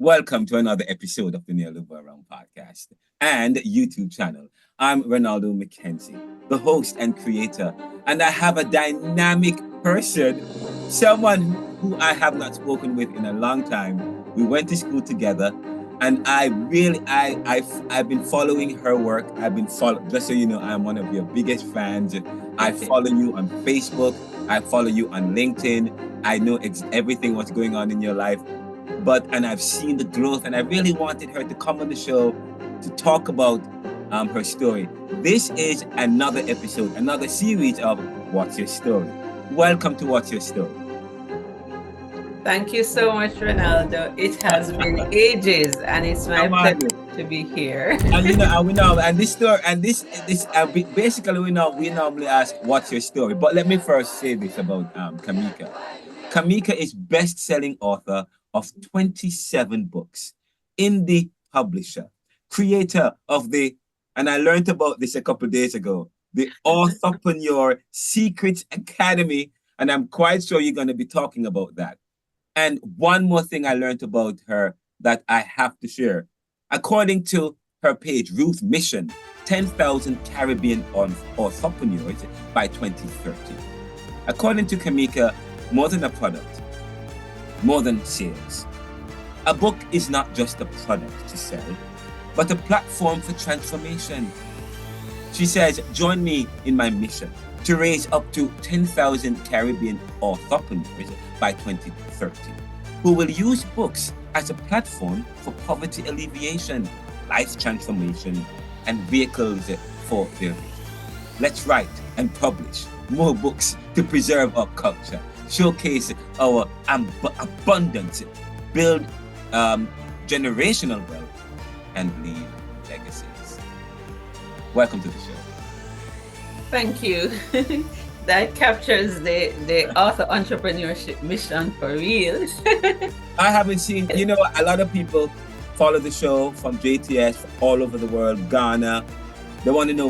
Welcome to another episode of the Neoliberal podcast and YouTube channel. I'm Renaldo McKenzie, the host and creator, and I have a dynamic person, someone who I have not spoken with in a long time. We went to school together, and I've been following her work. Just so you know, I'm one of your biggest fans. I follow you on Facebook. I follow you on LinkedIn. I know everything what's going on in your life. And I've seen the growth, and I really wanted her to come on the show to talk about her story. This is another episode, another series of What's Your Story. Welcome to What's Your Story. Thank you so much, Renaldo. It has been ages, and it's my pleasure to be here. Basically we normally ask, "What's your story?" But let me first say this about Cameka. Cameka is best-selling author of 27 books, indie publisher, creator of and I learned about this a couple of days ago, the Authorpreneur Secret Academy, and I'm quite sure you're going to be talking about that. And one more thing I learned about her that I have to share. According to her page, Ruth Mission, 10,000 Caribbean entrepreneurs by 2030. According to Cameka, more than a product, more than sales. A book is not just a product to sell, but a platform for transformation. She says, join me in my mission to raise up to 10,000 Caribbean entrepreneurs by 2030, who will use books as a platform for poverty alleviation, life transformation, and vehicles for their vision. Let's write and publish more books to preserve our culture, showcase our abundance, build generational wealth, and leave legacies. Welcome to the show. Thank you. That captures the author entrepreneurship mission for real. I haven't seen, a lot of people follow the show from JTS all over the world, Ghana. They want to know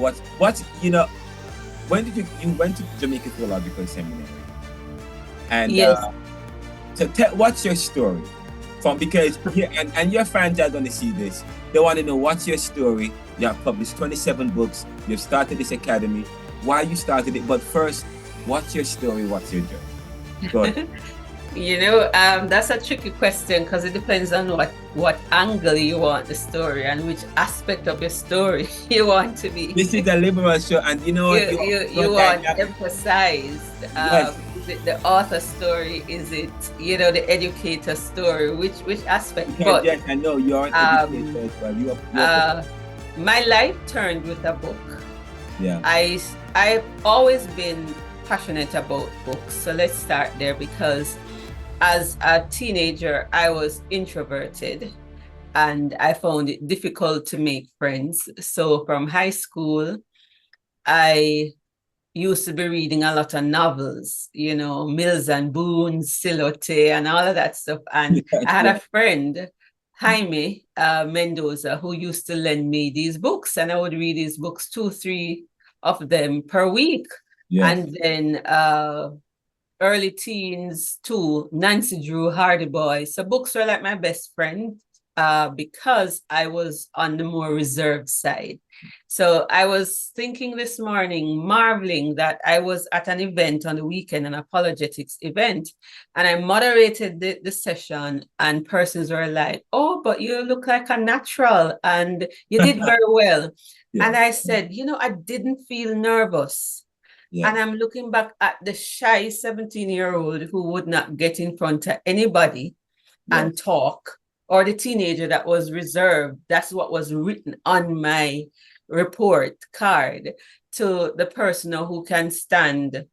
when did you went to Jamaica Theological Seminary? And yes. What's your story? Because here, and your fans are going to see this. They want to know what's your story. You have published 27 books. You've started this academy. Why you started it? But first, what's your story? What's your journey? Go ahead. That's a tricky question because it depends on what angle you want the story and which aspect of your story you want to be. This is a liberal show, and you want to emphasize. Yes. Is it the author story? Is it the educator story? Which aspect? Yes, I know you're an educator as well. My life turned with a book. Yeah. I've always been passionate about books. So let's start there, because as a teenager, I was introverted and I found it difficult to make friends. So from high school, I used to be reading a lot of novels, Mills and Boone, Silote, and all of that stuff. And I had a friend, Jaime Mendoza, who used to lend me these books, and I would read these books, 2-3 of them per week. Yes. And then early teens too, Nancy Drew, Hardy Boy. So books were like my best friend because I was on the more reserved side. So I was thinking this morning, marveling that I was at an event on the weekend, an apologetics event, and I moderated the session, and persons were like, "Oh, but you look like a natural and you did very well." Yeah. And I said, I didn't feel nervous. Yeah. And I'm looking back at the shy 17-year-old who would not get in front of anybody and talk, or the teenager that was reserved. That's what was written on my report card, to the person who can stand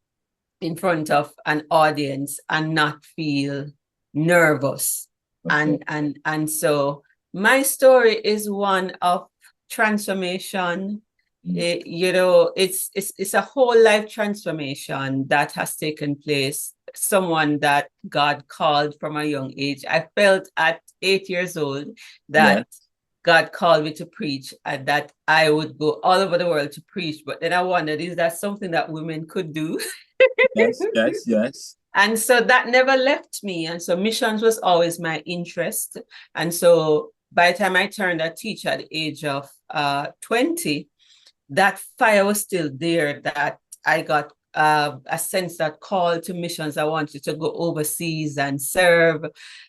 in front of an audience and not feel nervous. Okay. And so my story is one of transformation. It's a whole life transformation that has taken place. Someone that God called from a young age. I felt at 8 years old that God called me to preach, and that I would go all over the world to preach. But then I wondered, is that something that women could do? Yes. And so that never left me. And so missions was always my interest. And so by the time I turned a teacher at the age of 20, that fire was still there, that I got a sense that call to missions. I wanted to go overseas and serve.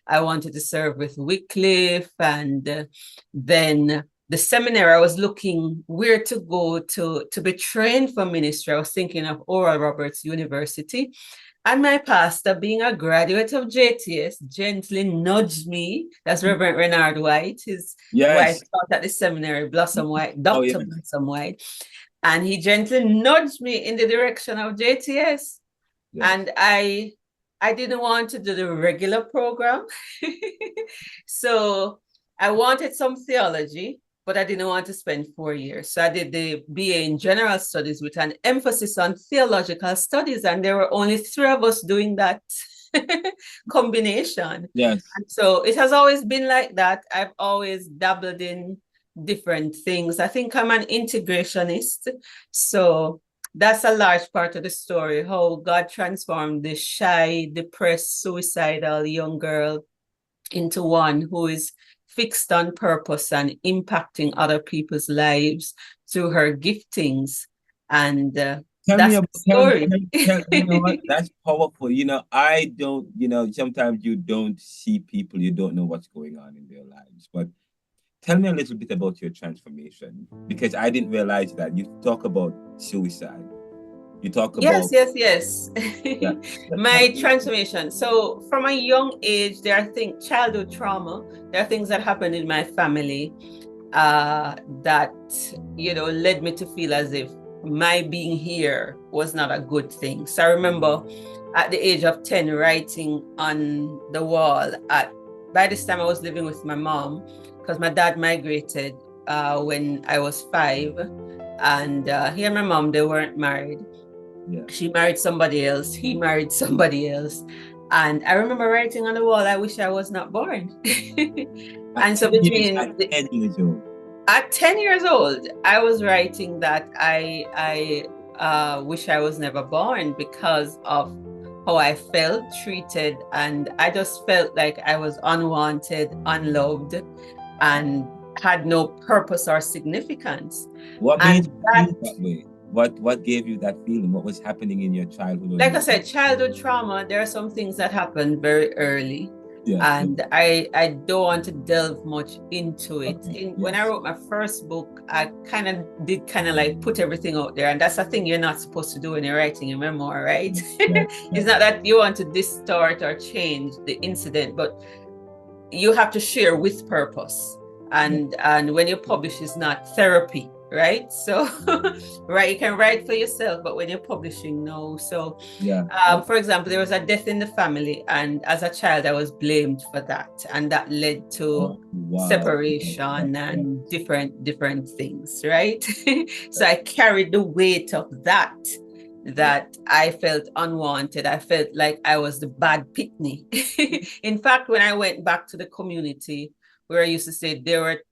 I wanted to serve with Wycliffe. And then the seminary, I was looking where to go to be trained for ministry. I was thinking of Oral Roberts University. And my pastor, being a graduate of JTS, gently nudged me. That's Reverend Renard White. His wife Yes. taught at the seminary, Blossom White, Oh, Dr. yeah. Blossom White. And he gently nudged me in the direction of JTS. Yes. And I didn't want to do the regular program. So I wanted some theology, but I didn't want to spend 4 years. So I did the BA in General Studies with an emphasis on theological studies. And there were only 3 of us doing that combination. Yes. And so it has always been like that. I've always dabbled in different things. I think I'm an integrationist. So that's a large part of the story, how God transformed the shy, depressed, suicidal young girl into one who is fixed on purpose and impacting other people's lives through her giftings. And that's the story. You know what? That's powerful. You know, I don't, you know, sometimes you don't see people, you don't know what's going on in their lives. But tell me a little bit about your transformation, because I didn't realize that. You talk about suicide. You talk about... Yes. Yeah. My transformation. So from a young age, there are things, childhood trauma, there are things that happened in my family that, you know, led me to feel as if my being here was not a good thing. So I remember at the age of 10 writing on the wall. By this time I was living with my mom, because my dad migrated when I was 5, and he and my mom, they weren't married. Yeah. She married somebody else, he married somebody else. And I remember writing on the wall, I wish I was not born. And so between... At 10 years old. At 10 years old, I was writing that I wish I was never born, because of how I felt treated. And I just felt like I was unwanted, unloved, and had no purpose or significance. What made you feel that way? What gave you that feeling? What was happening in your childhood? Like I said, childhood trauma, there are some things that happened very early. And I don't want to delve much into it. When I wrote my first book, I did like put everything out there. And that's a thing you're not supposed to do when you're writing a memoir, right? It's not that you want to distort or change the incident, but you have to share with purpose. And when you publish, it's not therapy, right? So, right, you can write for yourself, but when you're publishing, no. So, for example, there was a death in the family, and as a child, I was blamed for that, and that led to separation and different things, right? So I carried the weight of that I felt unwanted. I felt like I was the bad pitney. In fact, when I went back to the community where I used to say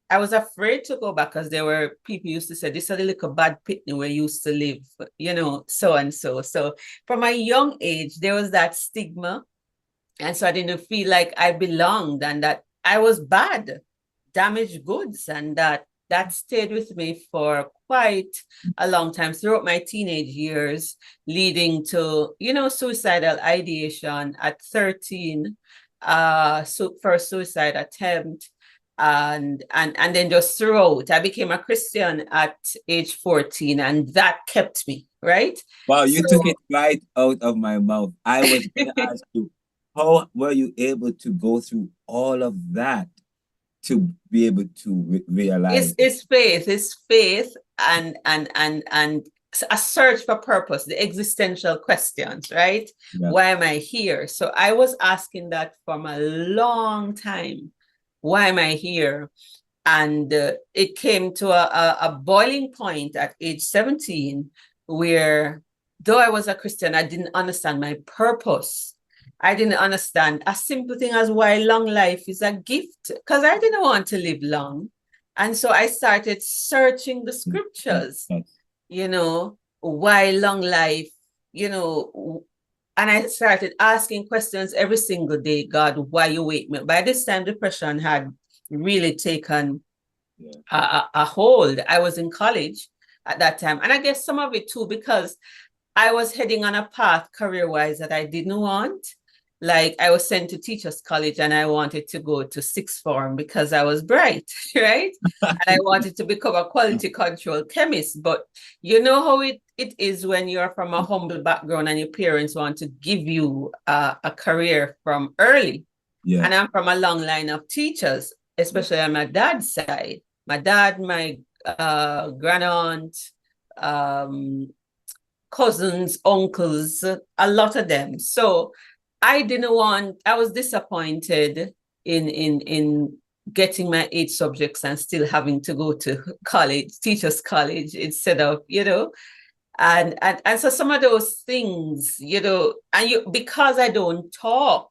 I was afraid to go back, because there were people used to say, this is a little bad pitney where you used to live, you know, so and so. So from a young age, there was that stigma. And so I didn't feel like I belonged, and that I was bad, damaged goods. And that stayed with me for quite a long time throughout my teenage years, leading to, you know, suicidal ideation at 13, first suicide attempt. And then just throughout, I became a Christian at age 14, and that kept me, right? Wow, you took it right out of my mouth. I was going to ask you, how were you able to go through all of that to be able to realize? It's faith and a search for purpose, the existential questions, right? Yeah. Why am I here? So I was asking that from a long time. Why am I here? And it came to a boiling point at age 17, where though I was a Christian, I didn't understand my purpose. I didn't understand a simple thing as why long life is a gift, because I didn't want to live long. And so I started searching the scriptures, you know, why long life, you know, And I started asking questions every single day. God, why you wake me up? By this time, depression had really taken a hold. I was in college at that time. And I guess some of it too, because I was heading on a path career-wise that I didn't want. Like I was sent to teachers college and I wanted to go to sixth form because I was bright, right? And I wanted to become a quality control chemist. But you know how it is when you're from a humble background and your parents want to give you a career from early. Yeah. And I'm from a long line of teachers, especially on my dad's side. My dad, my grandaunt, cousins, uncles, a lot of them. So I was disappointed in getting my 8 subjects and still having to go to college, teachers college, instead of, and so some of those things, and because I don't talk.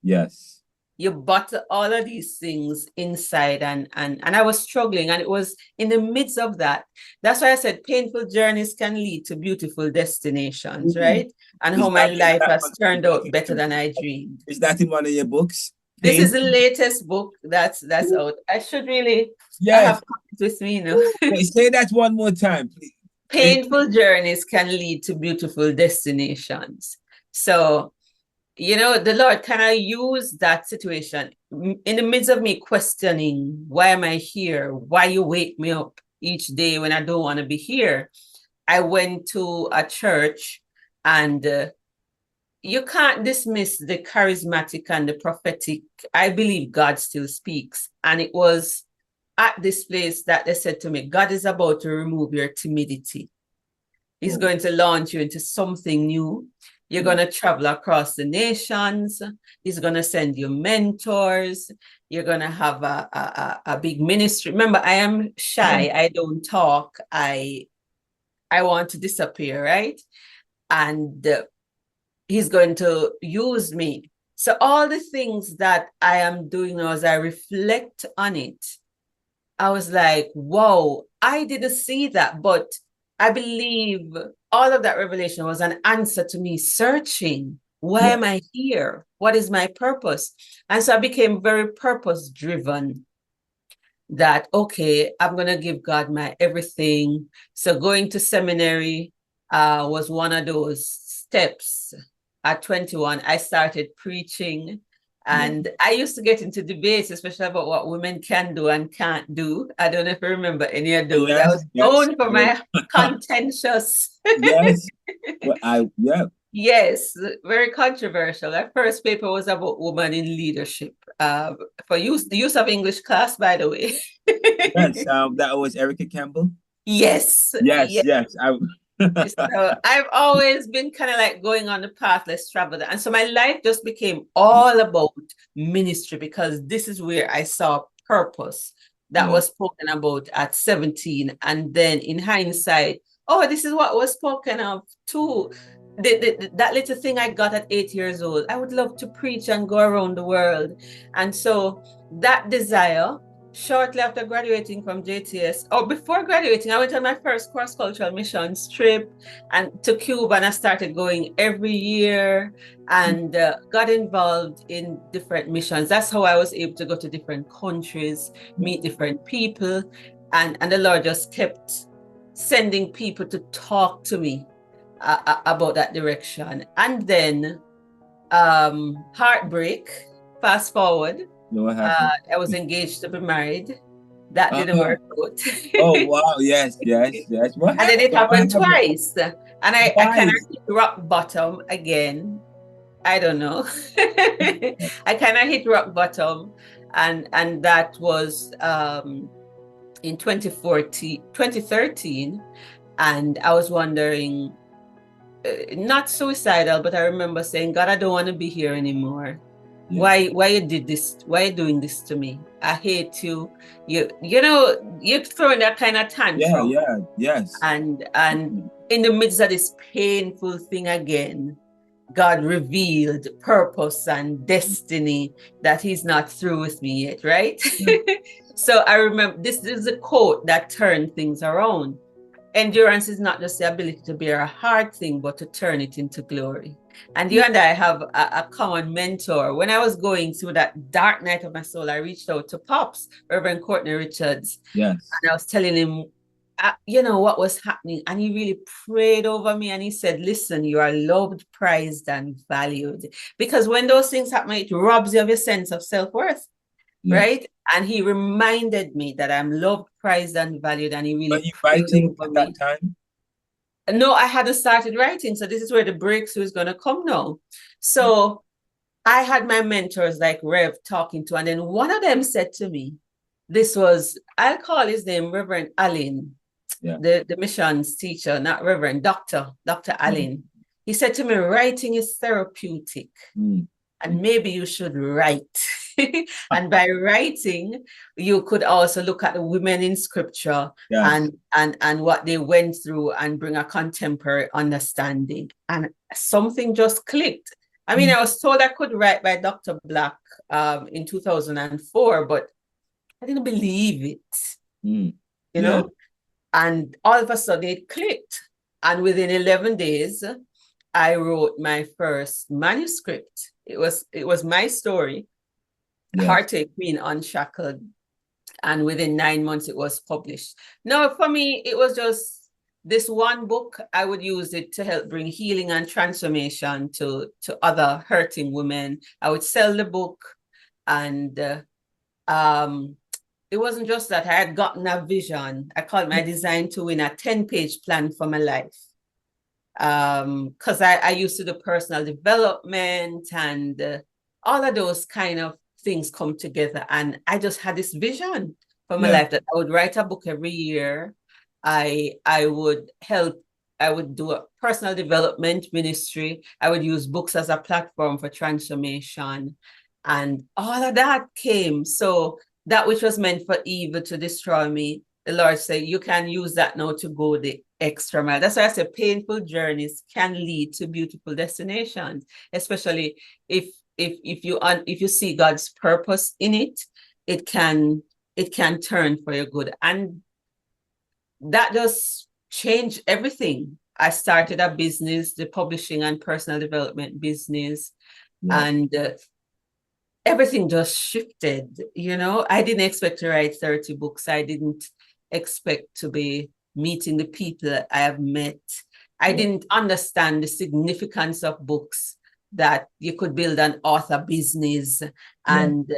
Yes. You bottle all of these things inside, and I was struggling, and it was in the midst of that. That's why I said painful journeys can lead to beautiful destinations, right? And how my life has turned out better than I dreamed. Is that in one of your books? This is the latest book that's out. I should really I have copies with me, Wait, say that one more time, please. Painful journeys can lead to beautiful destinations. So the Lord kind of used that situation in the midst of me questioning, why am I here? Why you wake me up each day when I don't want to be here? I went to a church, and you can't dismiss the charismatic and the prophetic. I believe God still speaks. And it was at this place that they said to me, God is about to remove your timidity. He's going to launch you into something new. You're going to travel across the nations. He's going to send you mentors. You're going to have a big ministry. Remember, I am shy. I don't talk. I want to disappear, right? And he's going to use me. So all the things that I am doing now, as I reflect on it, I was like, whoa, I didn't see that, but I believe all of that revelation was an answer to me searching, why am I here? What is my purpose? And so I became very purpose-driven, that, okay, I'm going to give God my everything. So going to seminary was one of those steps. At 21, I started preaching. And I used to get into debates, especially about what women can do and can't do. I don't know if you remember any of those. I was known for my contentious. Yes. Well, Yes, very controversial. My first paper was about women in leadership. For the use of English class, by the way. Yes, that was Erica Campbell. Yes. So I've always been kind of like going on the path, let's travel that. And so my life just became all about ministry, because this is where I saw purpose that was spoken about at 17. And then in hindsight, this is what was spoken of too. That little thing I got at 8 years old, I would love to preach and go around the world. And so that desire, shortly after graduating from JTS, or before graduating, I went on my first cross-cultural missions trip and to Cuba, and I started going every year and got involved in different missions. That's how I was able to go to different countries, meet different people, and the Lord just kept sending people to talk to me about that direction. And then heartbreak, fast forward. I was engaged to be married. That didn't work out. Oh, wow. Yes. What and then it happened twice. And I kind of hit rock bottom again. I don't know. I kind of hit rock bottom. And that was in 2013. And I was wondering, not suicidal, but I remember saying, God, I don't want to be here anymore. Why you did this? Why you doing this to me? I hate you. You're throwing that kind of tantrum. Yes. And in the midst of this painful thing again, God revealed purpose and destiny, that he's not through with me yet, right? So I remember this is a quote that turned things around. Endurance is not just the ability to bear a hard thing, but to turn it into glory. And you and I have a common mentor. When I was going through that dark night of my soul, I reached out to Pops, Reverend Courtney Richards. Yes. And I was telling him, what was happening. And he really prayed over me and he said, listen, you are loved, prized, and valued. Because when those things happen, it robs you of your sense of self-worth, right? And he reminded me that I'm loved, prized, and valued. And he really Were you prayed writing over at me. that time? No, I hadn't started writing. So this is where the breakthrough is going to come now. So I had my mentors like Rev talking to, and then one of them said to me, I'll call his name Reverend Allen, the missions teacher, not Reverend, Dr. Allen. He said to me, writing is therapeutic. And maybe you should write. And by writing, you could also look at the women in scripture and what they went through and bring a contemporary understanding. And something just clicked. I mean, I was told I could write by Dr. Black in 2004, but I didn't believe it, you know? And all of a sudden it clicked. And within 11 days, I wrote my first manuscript. It was my story, Heartache Queen Unshackled. And within 9 months, it was published. Now, for me, it was just this one book. I would use it to help bring healing and transformation to other hurting women. I would sell the book. And it wasn't just that. I had gotten a vision. I called my design to win a 10-page plan for my life. Because I used to do personal development and all of those kind of things come together. And I just had this vision for my life that I would write a book every year. I would do a personal development ministry. I would use books as a platform for transformation. And all of that came. So that which was meant for evil to destroy me, the Lord said, you can use that now to go the extra mile. That's why I say painful journeys can lead to beautiful destinations, especially if you see God's purpose in it, it can turn for your good. And that just changed everything. I started a business, the publishing and personal development business, and everything just shifted. I didn't expect to write 30 books. I didn't expect to be meeting the people that I have met. I didn't understand the significance of books, that you could build an author business, and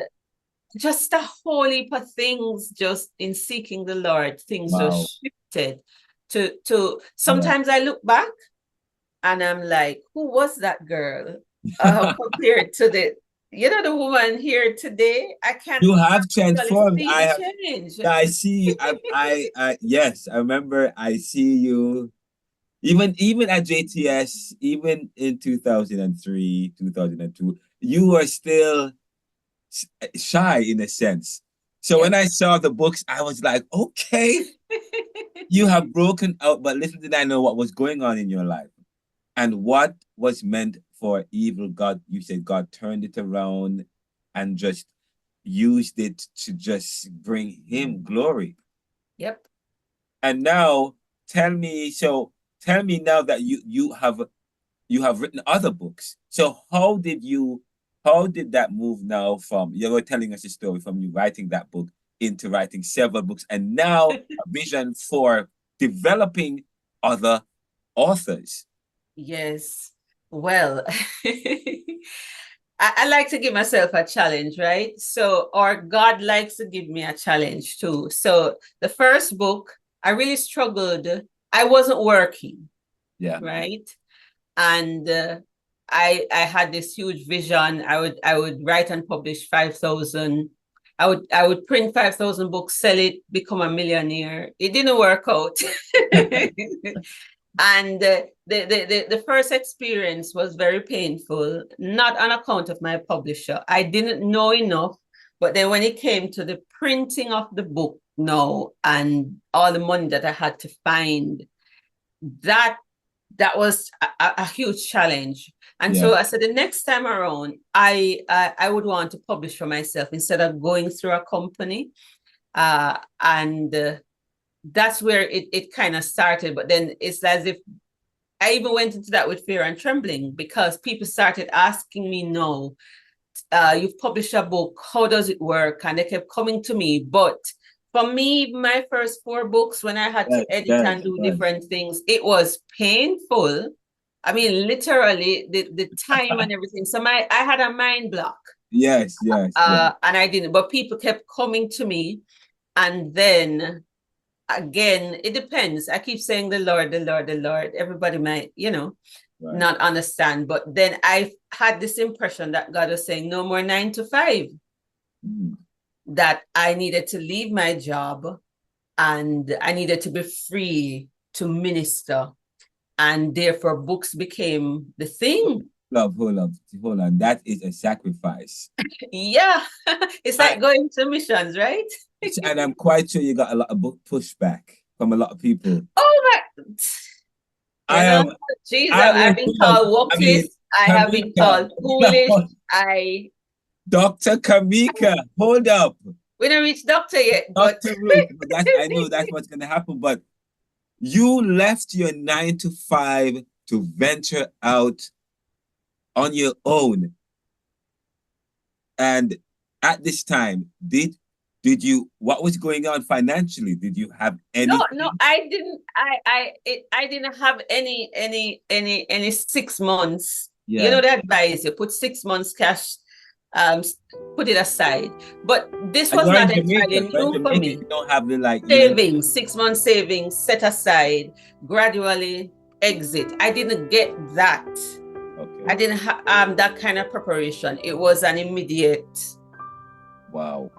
just a whole heap of things. Just in seeking the Lord, things just shifted to sometimes I look back and I'm like, who was that girl compared to the woman here today? I can't. You have transformed. See the change. I see. Yes, I remember. I see you. Even at JTS, even in 2003, 2002, you were still shy in a sense. So when I saw the books, I was like, okay, you have broken out, but little did I know what was going on in your life. And what was meant for evil, you said God turned it around and just used it to just bring him glory. Yep. And now tell me now that you have written other books. So how did that move now from, you were telling us a story from you writing that book into writing several books, and now a vision for developing other authors? Yes. Well, I like to give myself a challenge, right? So, or God likes to give me a challenge too. So the first book, I really struggled. I wasn't working. Right. And I had this huge vision. I would write and publish 5,000. I would print 5,000 books, sell it, become a millionaire. It didn't work out. And the first experience was very painful, not on account of my publisher. I didn't know enough. But then when it came to the printing of the book now and all the money that I had to find, that was a huge challenge. And so I said, the next time around, I would want to publish for myself instead of going through a company. And that's where it kind of started. But then it's as if I even went into that with fear and trembling because people started asking me, no, you've published a book, how does it work? And they kept coming to me. But for me, my first 4 books, when I had to edit and do different things, it was painful. I mean, literally the time and everything. So I had a mind block. Yes. And I didn't, but people kept coming to me. And then again, it depends. I keep saying the Lord, the Lord, the Lord. Everybody might, not understand. But then I had this impression that God was saying, no more 9 to 5. That I needed to leave my job and I needed to be free to minister. And therefore books became the thing. Hold on. That is a sacrifice. Yeah. It's like going to missions, right? And I'm quite sure you got a lot of book pushback from a lot of people. Oh my! Jesus, I've been called wokeless. I have been called foolish. Dr. Cameka, hold up. We don't reach doctor yet. Dr. Ruth, I know that's what's going to happen. But you left your 9 to 5 to venture out on your own. And at this time, did you, what was going on financially? Did you have any? No, I didn't. I didn't have any 6 months. Yeah. You know, the advice, you put 6 months cash, put it aside. But this was not entirely new for me. You don't have the savings, 6 months savings set aside, gradually exit. I didn't get that. Okay. I didn't have that kind of preparation. It was an immediate wow.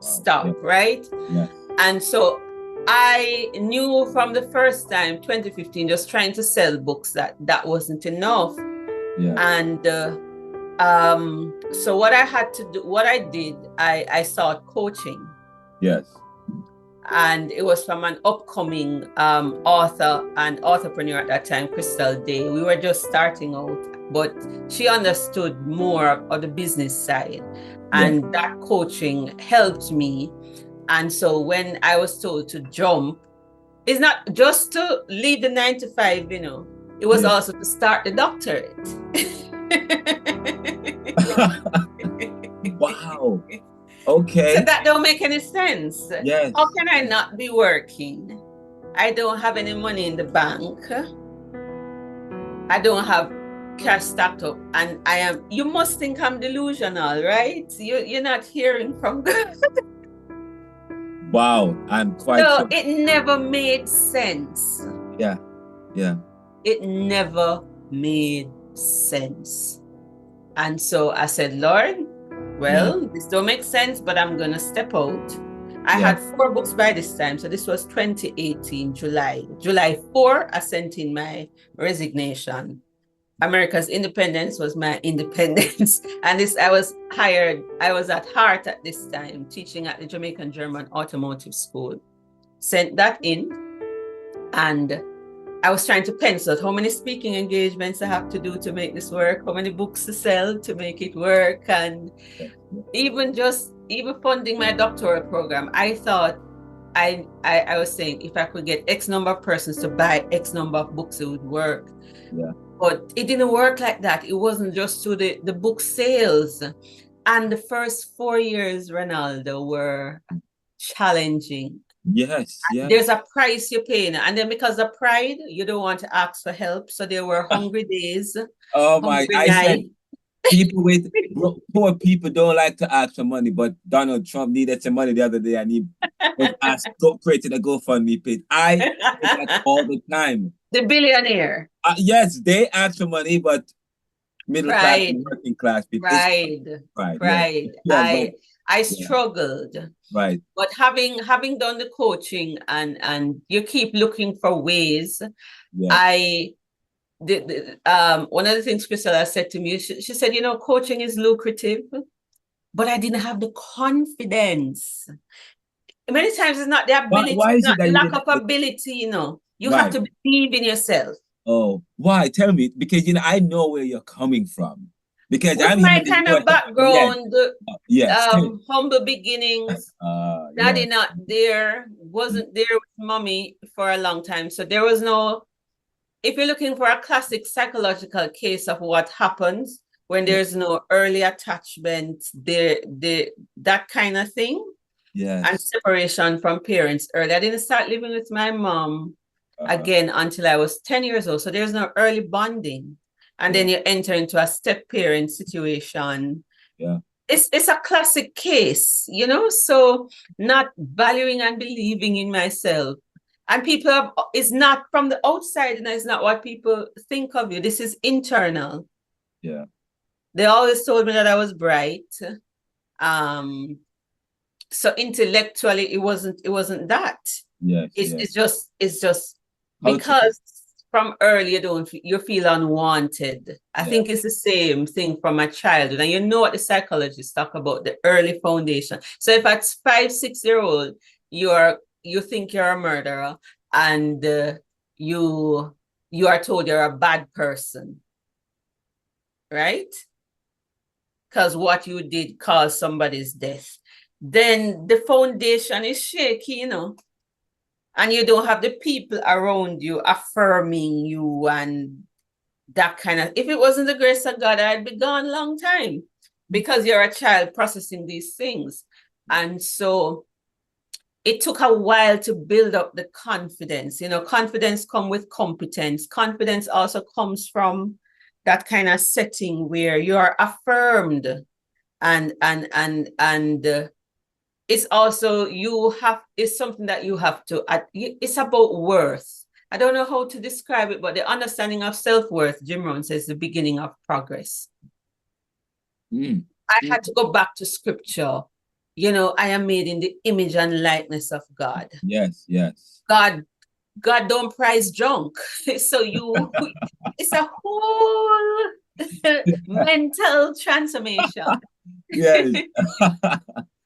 stop, right? Yeah. And so I knew from the first time, 2015, just trying to sell books, that wasn't enough. Yeah. And so what I did, I sought coaching. Yes. And it was from an upcoming author and authorpreneur at that time, Crystal Day. We were just starting out, but she understood more of the business side. And that coaching helped me. And so when I was told to jump, it's not just to leave the 9 to 5, it was also to start the doctorate. Wow. Okay. So that don't make any sense. Yes. How can I not be working? I don't have any money in the bank. I don't have cash stacked up, and you must think I'm delusional, right? You're not hearing from God. Wow, I'm quite So it never made sense. Yeah. It never made sense. And so I said, Lord, this don't make sense, but I'm gonna step out. I had 4 books by this time. So this was 2018, July 4, I sent in my resignation. America's independence was my independence. And I was at Heart at this time, teaching at the Jamaican German Automotive School. Sent that in, and I was trying to pencil out how many speaking engagements I have to do to make this work, how many books to sell to make it work, and even funding my doctoral program. I thought I was saying if I could get X number of persons to buy X number of books, it would work. Yeah. But it didn't work like that. It wasn't just through the book sales. And the first 4 years, Renaldo, were challenging. Yes. There's a price you're paying. And then because of pride, you don't want to ask for help. So there were hungry days. Oh my, I said poor people don't like to ask for money, but Donald Trump needed some money the other day and he created a GoFundMe page. I do that all the time. The billionaire. Yes, they ask for money, but middle class and working class people. Pride. I struggled. Right. But having done the coaching and you keep looking for ways, one of the things Priscilla said to me, she said, coaching is lucrative, but I didn't have the confidence. Many times it's not the ability, it's not the lack of ability, You have to believe in yourself. Oh, why? Tell me, because I know where you're coming from. Because with my kind of background, humble beginnings, daddy not there, wasn't there with mommy for a long time. So there was no if you're looking for a classic psychological case of what happens when there's no early attachment, that kind of thing, and separation from parents early. I didn't start living with my mom again until I was 10 years old. So there's no early bonding. And then you enter into a step-parent situation. Yeah. It's a classic case, you know, so not valuing and believing in myself. And people is not from the outside, and it's not what people think of you. This is internal. Yeah. They always told me that I was bright. So intellectually, it wasn't that. Yes. It's just because from early you feel unwanted. I think it's the same thing from a childhood. And you know what the psychologists talk about, the early foundation. So if at 5, 6-year-old, you think you're a murderer, and you are told you're a bad person, right? Because what you did caused somebody's death. Then the foundation is shaky, you know, and you don't have the people around you affirming you and that kind of. If it wasn't the grace of God, I'd be gone a long time, because you're a child processing these things. And so it took a while to build up the confidence. You know, confidence comes with competence. Confidence also comes from that kind of setting where you are affirmed, and it's also it's something that you have to. It's about worth. I don't know how to describe it, but the understanding of self-worth, Jim Rohn says, the beginning of progress. I had to go back to scripture. You know, I am made in the image and likeness of God. Yes. God don't prize junk. So it's a whole mental transformation. Yes.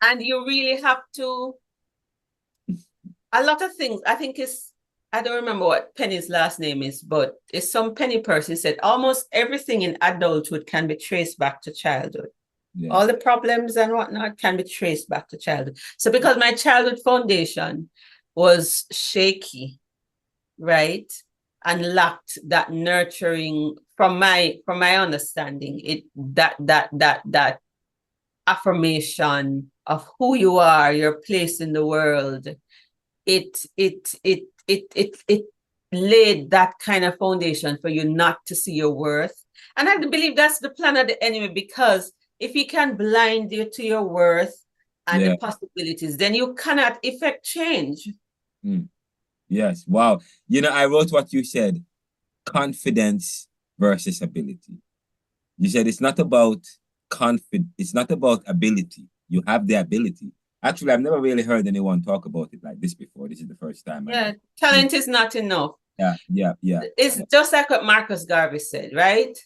And you really have to, a lot of things, I think I don't remember what Penny's last name is, but it's some Penny person said almost everything in adulthood can be traced back to childhood. Yeah. All the problems and whatnot can be traced back to childhood. So because my childhood foundation was shaky, right, and lacked that nurturing from my understanding, that affirmation of who you are, your place in the world, it laid that kind of foundation for you not to see your worth. And I believe that's the plan of the enemy, because if he can blind you to your worth and the possibilities, then you cannot effect change. Yes. Wow. You know, I wrote what you said, confidence versus ability. You said it's not about it's not about ability. You have the ability. Actually, I've never really heard anyone talk about it like this before. This is the first time. Talent is not enough. Yeah. It's just like what Marcus Garvey said, right?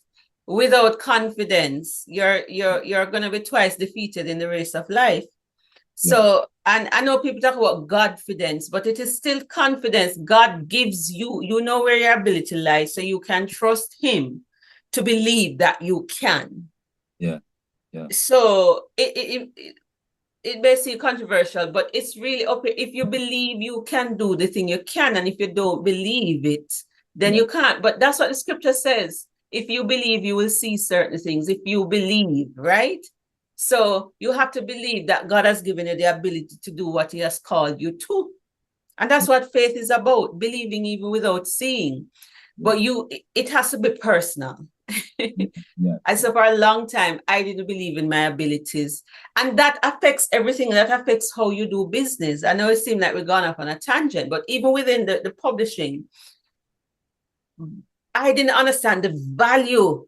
Without confidence, you're going to be twice defeated in the race of life. So, and I know people talk about Godfidence, but it is still confidence. God gives you, you know where your ability lies, so you can trust him to believe that you can. Yeah. So it may seem controversial, but it's really up. If you believe you can do the thing, you can. And if you don't believe it, then you can't. But that's what the scripture says. If you believe, you will see certain things. If you believe, right? So you have to believe that God has given you the ability to do what he has called you to. And that's what faith is about, believing even without seeing. But it has to be personal. And so for a long time, I didn't believe in my abilities. And that affects everything. That affects how you do business. I know it seems like we've gone off on a tangent, but even within the publishing, I didn't understand the value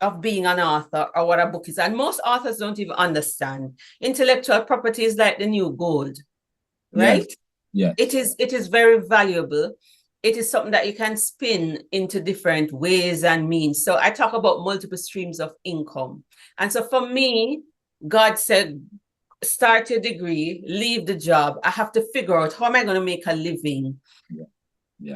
of being an author or what a book is. And most authors don't even understand. Intellectual property is like the new gold, right? Yeah. It is very valuable. It is something that you can spin into different ways and means. So I talk about multiple streams of income. And so for me, God said, start your degree, leave the job. I have to figure out how am I going to make a living.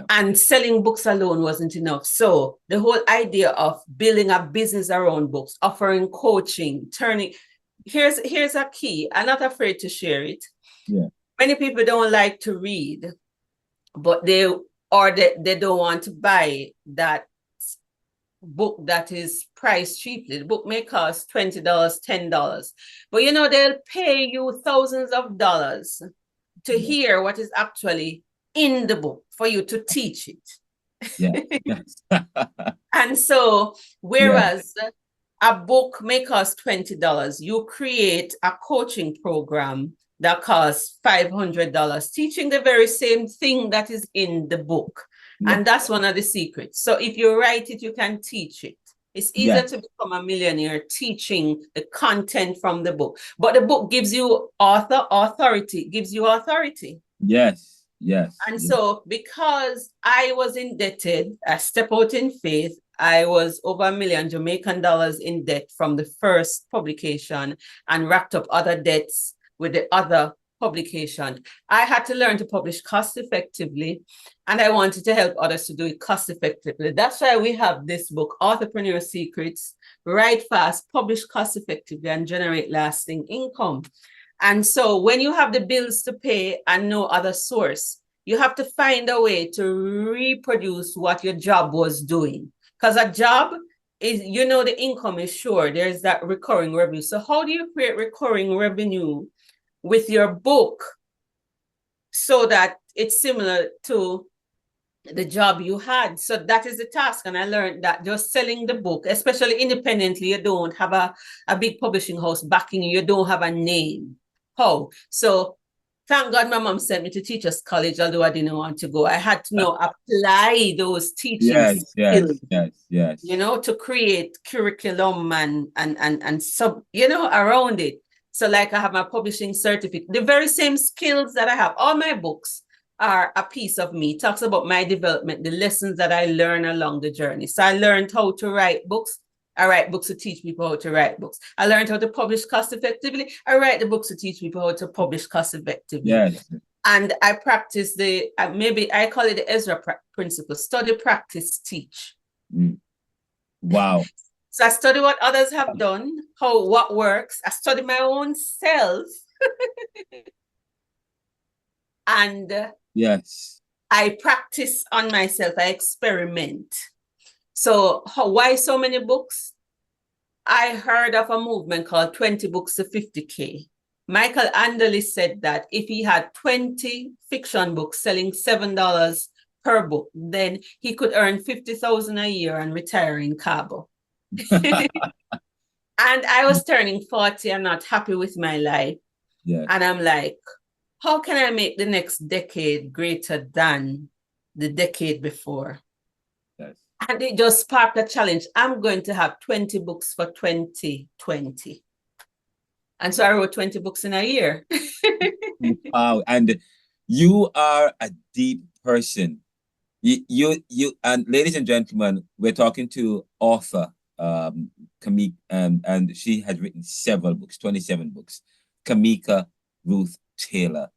And selling books alone wasn't enough. So the whole idea of building a business around books, offering coaching, here's a key. I'm not afraid to share it. Many people don't like to read, but they or they don't want to buy that book that is priced cheaply. The book may cost $20, $10, but they'll pay you thousands of dollars to hear what is actually in the book for you to teach it. Yeah. Yes. And so, whereas a book may cost $20, you create a coaching program that costs $500, teaching the very same thing that is in the book. And that's one of the secrets. So if you write it, you can teach it. It's easier to become a millionaire teaching the content from the book. But the book gives you authority, gives you authority. Yes, yes. And so because I was indebted, I stepped out in faith. I was over $1 million Jamaican dollars in debt from the first publication and racked up other debts with the other publication. I had to learn to publish cost effectively, and I wanted to help others to do it cost effectively. That's why we have this book, Authorpreneur Secrets: Write Fast, Publish Cost Effectively, and Generate Lasting Income. And so when you have the bills to pay and no other source, you have to find a way to reproduce what your job was doing. Because a job is, the income is sure. There's that recurring revenue. So how do you create recurring revenue with your book so that it's similar to the job you had? So that is the task. And I learned that just selling the book, especially independently, you don't have a big publishing house backing you. You don't have a name. How? So thank God my mom sent me to Teachers College, although I didn't want to go. I had to apply those teaching skills, yes. To create curriculum and sub, around it. So like I have my publishing certificate, the very same skills that I have. All my books are a piece of me. It talks about my development, the lessons that I learn along the journey. So I learned how to write books. I write books to teach people how to write books. I learned how to publish cost effectively. I write the books to teach people how to publish cost effectively. Yes. And I practice maybe I call it the Ezra principle: study, practice, teach. Wow. So I study what others have done, what works. I study my own self. And yes, I practice on myself. I experiment. So why so many books? I heard of a movement called 20 books to 50K. Michael Anderle said that if he had 20 fiction books selling $7 per book, then he could earn $50,000 a year and retire in Cabo. And I was turning 40. I'm not happy with my life. Yeah. And I'm like, how can I make the next decade greater than the decade before? Yes. And it just sparked a challenge. I'm going to have 20 books for 2020. And so I wrote 20 books in a year. Wow. And you are a deep person. You and ladies and gentlemen, we're talking to author Cameka, and she has written several books, 27 books. Cameka Ruth Taylor.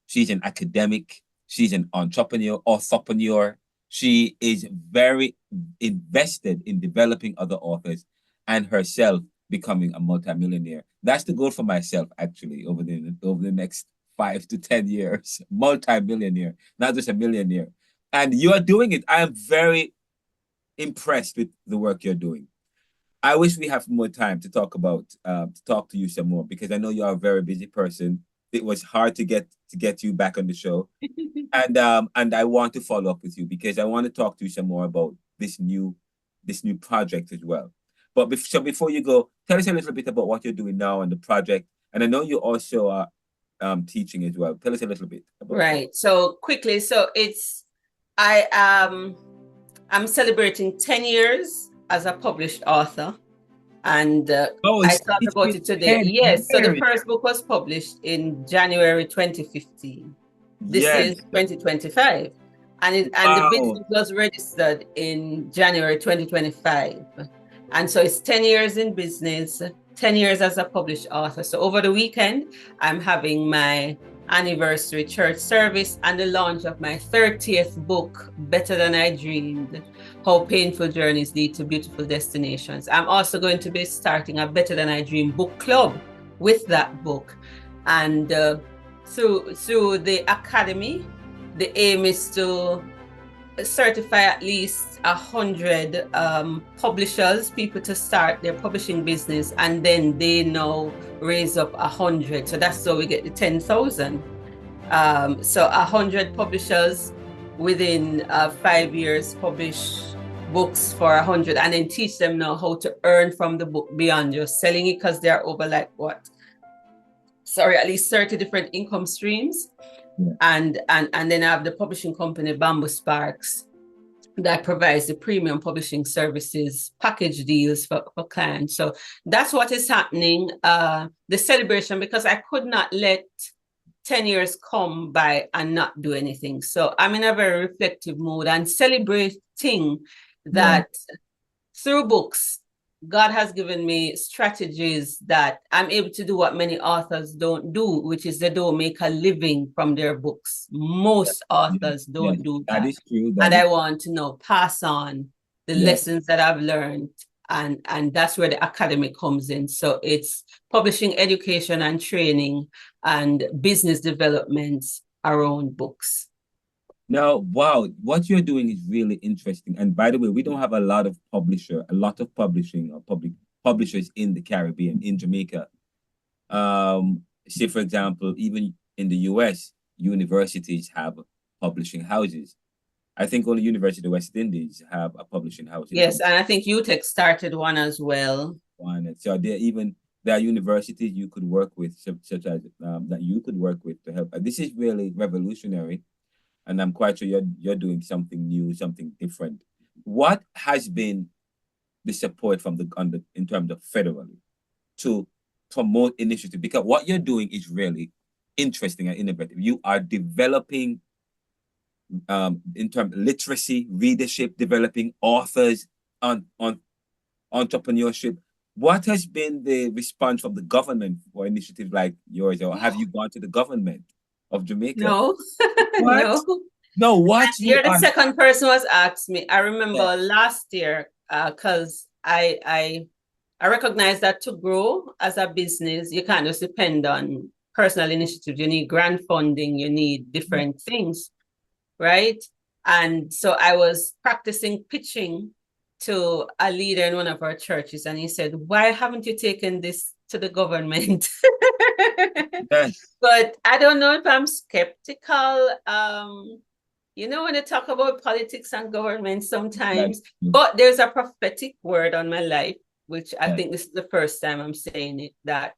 She's an academic. She's an authorpreneur. She is very invested in developing other authors and herself becoming a multimillionaire. That's the goal for myself, actually, over the next 5 to 10 years. Multimillionaire, not just a millionaire. And you are doing it. I am very impressed with the work you're doing. I wish we have more time to talk to you some more, because I know you are a very busy person. It was hard to get you back on the show. And I want to follow up with you because I want to talk to you some more about this new project as well. But before you go, tell us a little bit about what you're doing now and the project. And I know you also are teaching as well. Tell us a little bit about that. So quickly, I'm celebrating 10 years as a published author. And I talked about it today. Yes, so the first book was published in January 2015. This is 2025. And the business was registered in January 2025. And so it's 10 years in business, 10 years as a published author. So over the weekend, I'm having my anniversary church service and the launch of my 30th book, Better Than I Dreamed: How Painful Journeys Lead to Beautiful Destinations. I'm also going to be starting a Better Than I Dream book club with that book. And through the academy, the aim is to certify at least 100 publishers, people to start their publishing business, and then they now raise up 100. So that's how we get the 10,000. So 100 publishers within 5 years publish books for 100, and then teach them now how to earn from the book beyond just selling it, because they're over like at least 30 different income streams. Yeah. And then I have the publishing company Bamboo Sparks that provides the premium publishing services, package deals for clients. So that's what is happening. The celebration, because I could not let 10 years come by and not do anything. So I'm in a very reflective mood and celebrating that through books, God has given me strategies that I'm able to do what many authors don't do, which is they don't make a living from their books. Most authors don't do that. That is true. And I want to pass on the lessons that I've learned. And that's where the academy comes in. So it's publishing, education and training and business development around books. Now, wow, what you're doing is really interesting. And by the way, we don't have a lot of publishing or publishers in the Caribbean, in Jamaica. Say, for example, even in the US, universities have publishing houses. I think only University of the West Indies have a publishing house. Yes, and I think UTech started one as well. So there are universities you could work with, such as that you could work with to help. This is really revolutionary. And I'm quite sure you're doing something new, something different. What has been the support from in terms of federally to promote initiative? Because what you're doing is really interesting and innovative. You are developing in terms of literacy, readership, developing authors on entrepreneurship. What has been the response from the government for initiatives like yours, or have you gone to the government of Jamaica? No. What? No, what? You're the second person who has asked me. I remember last year, because I recognize that to grow as a business, you can't just depend on personal initiatives. You need grant funding, you need different things, right? And so I was practicing pitching to a leader in one of our churches, and he said, "Why haven't you taken this to the government?" But I don't know if I'm skeptical. When you talk about politics and government sometimes, but there's a prophetic word on my life, which I think this is the first time I'm saying it, that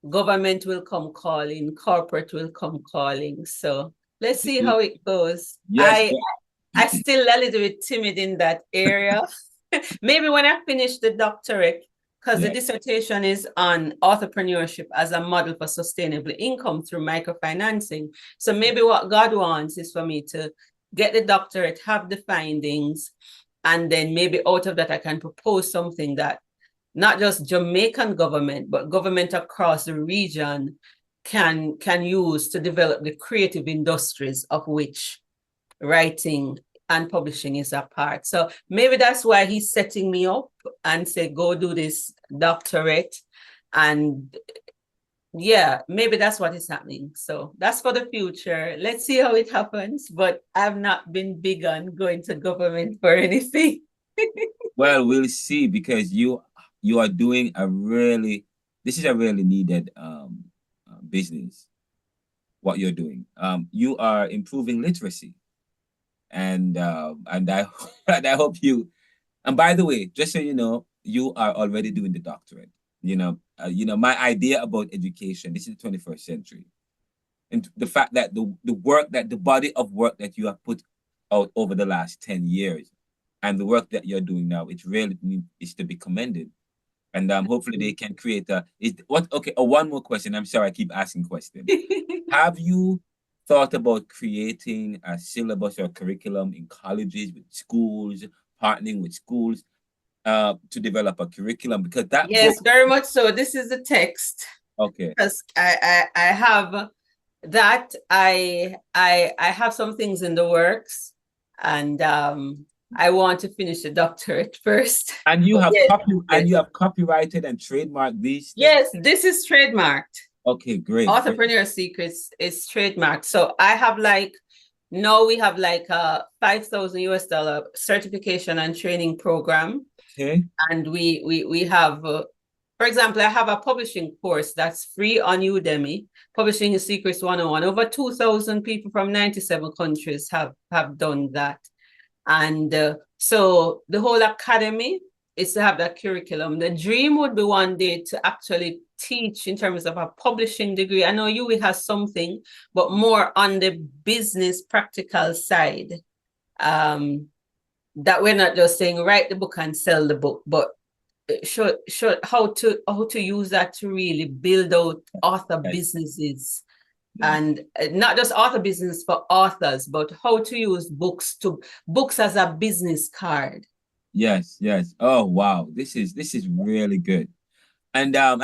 government will come calling, corporate will come calling. So let's see how it goes. Yes. I still a little bit timid in that area. Maybe when I finish the doctorate, because the dissertation is on authorpreneurship as a model for sustainable income through microfinancing. So maybe what God wants is for me to get the doctorate, have the findings, and then maybe out of that I can propose something that not just Jamaican government, but government across the region can use to develop the creative industries of which writing and publishing is a part. So maybe that's why he's setting me up and say, go do this doctorate. And maybe that's what is happening. So that's for the future. Let's see how it happens. But I've not been big on going to government for anything. Well, we'll see, because you are doing this is a really needed business, what you're doing. You are improving literacy. And I hope you. And by the way, just so you know, you are already doing the doctorate. My idea about education. This is the 21st century, and the fact that the body of work that you have put out over the last 10 years, and the work that you're doing now, it really is to be commended. And hopefully they can create one more question. I'm sorry, I keep asking questions. Have you thought about creating a syllabus or curriculum in colleges, with schools, partnering with schools to develop a curriculum? Because very much so. This is the text. Okay. Because I have that. I have some things in the works, and I want to finish the doctorate first. And you have you have copyrighted and trademarked these? Yes, this is trademarked. Okay, great. Authorpreneur Secrets is trademarked. So I have like Now we have like a $5,000 certification and training program. Okay. And we have, for example, I have a publishing course that's free on Udemy, Publishing Secrets 101. Over 2,000 people from 97 countries have done that. And so the whole academy is to have that curriculum. The dream would be one day to actually teach in terms of a publishing degree. I know you has something, but more on the business practical side. That we're not just saying write the book and sell the book, but show how to use that to really build out author businesses. And not just author business for authors, but how to use books as a business card. Yes, yes. Oh wow, this is really good. And I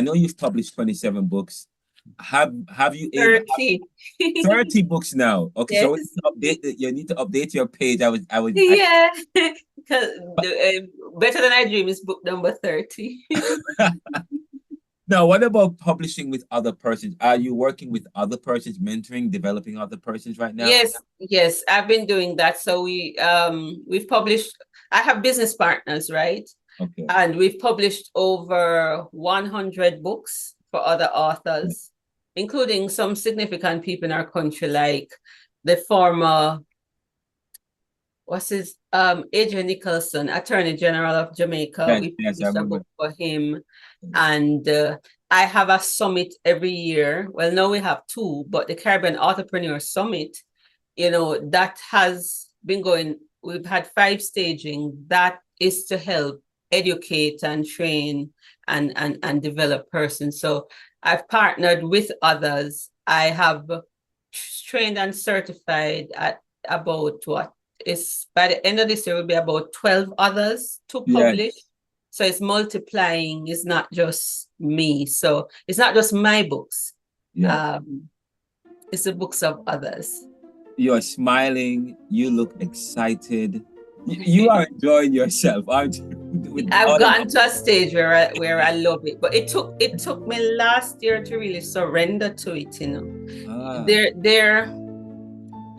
know you've published 27 books. Have you 30. 30 books now? Okay, yes. So you need to update your page. Yeah, because Better Than I Dream is book number 30. Now, what about publishing with other persons? Are you working with other persons, mentoring, developing other persons right now? Yes, I've been doing that. So we've published, I have business partners, right? Okay. And we've published over 100 books for other authors, including some significant people in our country, like the former, Adrian Nicholson, Attorney General of Jamaica. We published a book for him. And I have a summit every year. Well, now we have two, but the Caribbean Authorpreneur Summit, that has been going. We've had 5 staging. That is to help educate and train and develop persons. So I've partnered with others. I have trained and certified at about by the end of this year will be about 12 others to publish. Yes. So it's multiplying. It's not just me. So it's not just my books. Yeah. It's the books of others. You're smiling. You look excited. You are enjoying yourself, aren't you? I've gotten to a stage where I love it, but it took me last year to really surrender to it.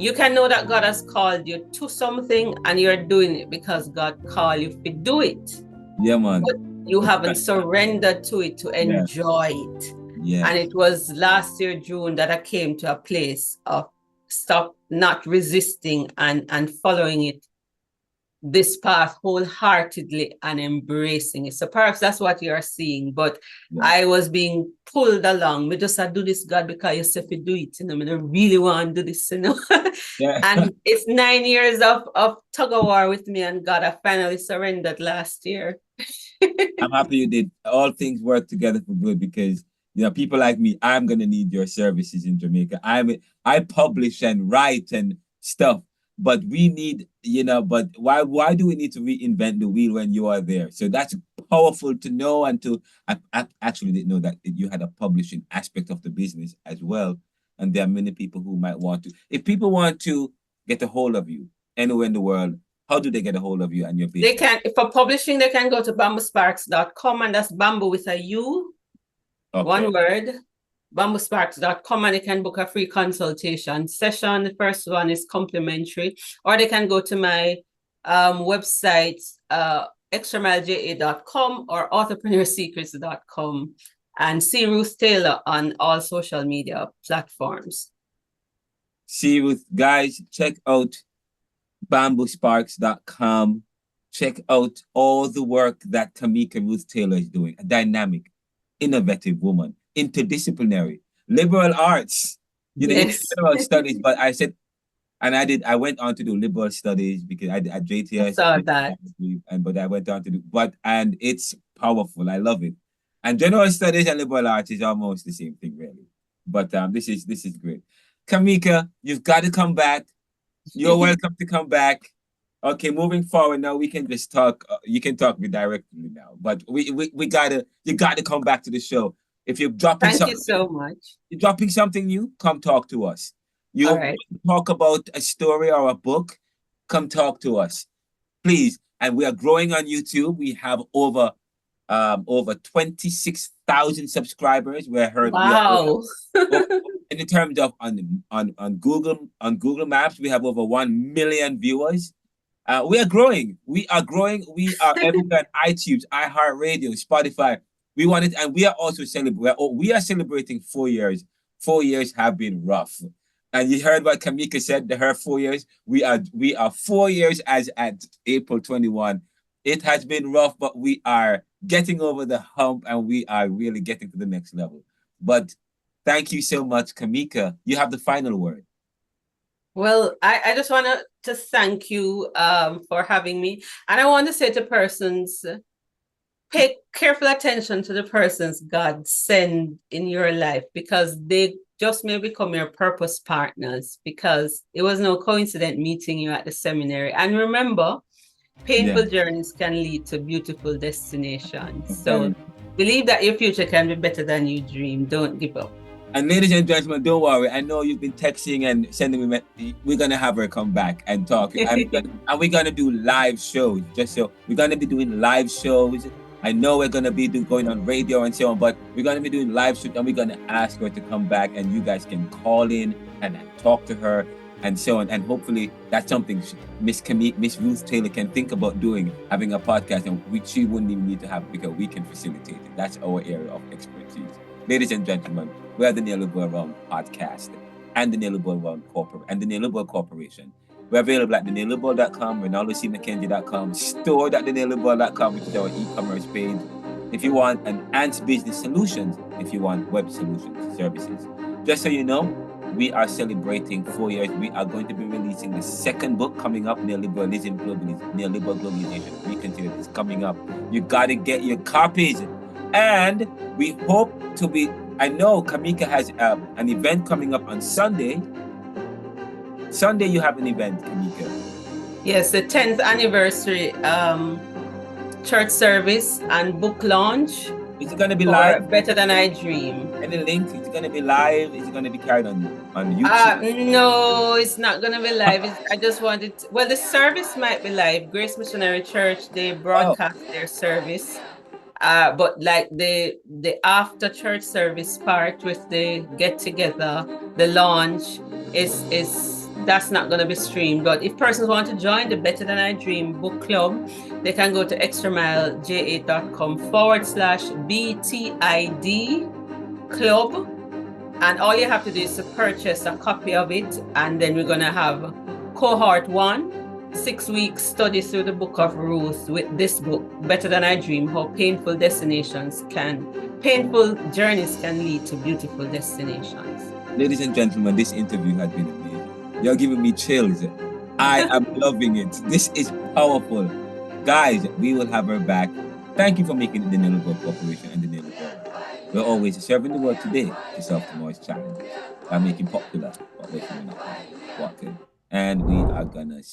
You can know that God has called you to something, and you're doing it because God called you to do it. Yeah, man. But you haven't surrendered to it to enjoy it. Yeah. And it was last year, June, that I came to a place of stop not resisting and following it, this path wholeheartedly and embracing it. So perhaps that's what you're seeing. But I was being pulled along. We just do this, God, because you said to do it. I really want to do this, And it's 9 years of tug of war with me and God. I finally surrendered last year. I'm happy you did. All things work together for good because people like me, I'm gonna need your services in Jamaica. I publish and write and stuff. But we need, but why do we need to reinvent the wheel when you are there? So that's powerful to know I actually didn't know that you had a publishing aspect of the business as well. And there are many people who might want to. If people want to get a hold of you anywhere in the world, how do they get a hold of you and your business? They can, for publishing, they can go to bamboosparks.com, and that's bamboo with a U, one word. bamboosparks.com, and they can book a free consultation session. The first one is complimentary, or they can go to my website, extramileja.com or authorpreneursecrets.com, and see Ruth Taylor on all social media platforms. See Ruth, guys, check out bamboosparks.com. Check out all the work that Cameka Ruth Taylor is doing, a dynamic, innovative woman. Interdisciplinary, liberal arts, liberal studies. But I said, and I went on to do liberal studies because I did at JTS. I saw that. But I went on to do, and it's powerful. I love it. And general studies and liberal arts is almost the same thing, really. But this is great. Cameka, you've got to come back. You're welcome to come back. Okay, moving forward now, we can just talk. You can talk me directly now, but you gotta come back to the show. If you're dropping Thank you so much. You're dropping something new, come talk to us. You talk about a story or a book, come talk to us, please. And we are growing on YouTube. We have over 26,000 subscribers. Wow. in terms of on Google Maps, we have over 1 million viewers. We are growing. We are growing. We are everywhere on iTunes, iHeartRadio, Spotify. We want it, and we are also celebrating. We are celebrating 4 years. 4 years have been rough, and you heard what Cameka said. Her 4 years. We are 4 years as at April 21. It has been rough, but we are getting over the hump, and we are really getting to the next level. But thank you so much, Cameka. You have the final word. Well, I just want to thank you for having me. And I want to say to persons, pay careful attention to the persons God send in your life, because they just may become your purpose partners, because it was no coincidence meeting you at the seminary. And remember, painful journeys can lead to beautiful destinations. So believe that your future can be better than you dream. Don't give up. And ladies and gentlemen, don't worry. I know you've been texting and sending me. We're gonna have her come back and talk, and we're gonna do live shows. Just so we're gonna be doing live shows. I know we're gonna be going on radio and so on, but we're gonna be doing live shows, and we're gonna ask her to come back, and you guys can call in and talk to her and so on. And hopefully that's something Miss Ruth Taylor can think about doing, having a podcast, and she wouldn't even need to have it, because we can facilitate it. That's our area of expertise. Ladies and gentlemen, we are the Neoliberal podcast and the Neoliberal Corporation. We're available at theneoliberal.com, renaldocmckenzie.com, store.theneoliberal.com, which is our e-commerce page. If you want enhanced business solutions, if you want web solutions, services. Just so you know, we are celebrating 4 years. We are going to be releasing the second book coming up, Neoliberal Globalization Reconsidered. It's coming up. You got to get your copies. And we hope to be, I know Cameka has an event coming up on Sunday. Sunday you have an event, Cameka. Yes, the 10th anniversary church service and book launch. Is it going to be live? Better Than I Dream. Any link? Is it going to be live? Is it going to be carried on YouTube? No, it's not going to be live. I just wanted to, well, the service might be live. Grace Missionary Church, they broadcast their service. But like the after church service part with the get together, the launch is that's not going to be streamed. But if persons want to join the Better Than I Dream book club, they can go to extramileja8.com/BTID club, and all you have to do is to purchase a copy of it, and then we're going to have cohort 1. 6-week study through the book of Ruth with this book, Better Than I Dream, how painful journeys can lead to beautiful destinations. Ladies and gentlemen, this interview has been amazing. You're giving me chills. I am loving it. This is powerful. Guys, we will have her back. Thank you for making it the Neoliberal Corporation and the Neoliberal. We're always serving the world today to solve tomorrow's challenges by making popular what we're walking. And we are gonna